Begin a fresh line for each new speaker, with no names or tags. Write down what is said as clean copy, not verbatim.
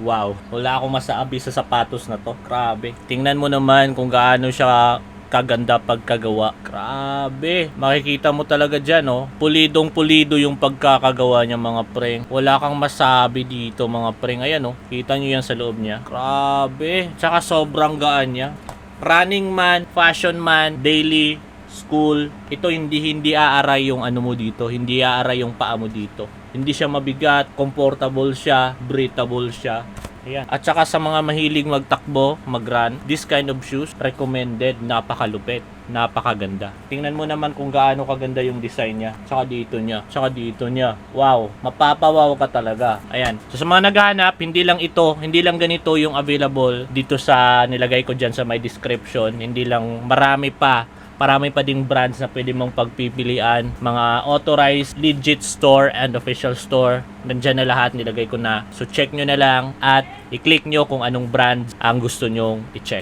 Wow, wala akong masabi sa sapatos na to. Grabe. Tingnan mo naman kung gaano siya kaganda pagkagawa. Grabe. Makikita mo talaga dyan, oh. Pulidong pulido yung pagkakagawa niya, mga preng. Wala kang masabi dito, mga preng. Ayan, oh. Kita nyo yan sa loob niya. Grabe. Tsaka sobrang gaan niya. Running man, fashion man, daily, school. Ito hindi aaray yung ano mo dito. Hindi aaray yung paa mo dito. Hindi siya mabigat, comfortable siya, breathable siya. Ayan. At saka sa mga mahilig magtakbo, mag-run, this kind of shoes, recommended, napakalupit, napakaganda. Tingnan mo naman kung gaano kaganda yung design niya. Tsaka dito niya. Wow, mapapawaw ka talaga. Ayan. So sa mga naghahanap, hindi lang ganito yung available dito sa nilagay ko dyan sa my description. Hindi lang, marami pa ding brands na pwede mong pagpipilian. Mga authorized, legit store and official store. Nandyan na lahat, nilagay ko na. So check nyo na lang at i-click nyo kung anong brand ang gusto nyong i-check.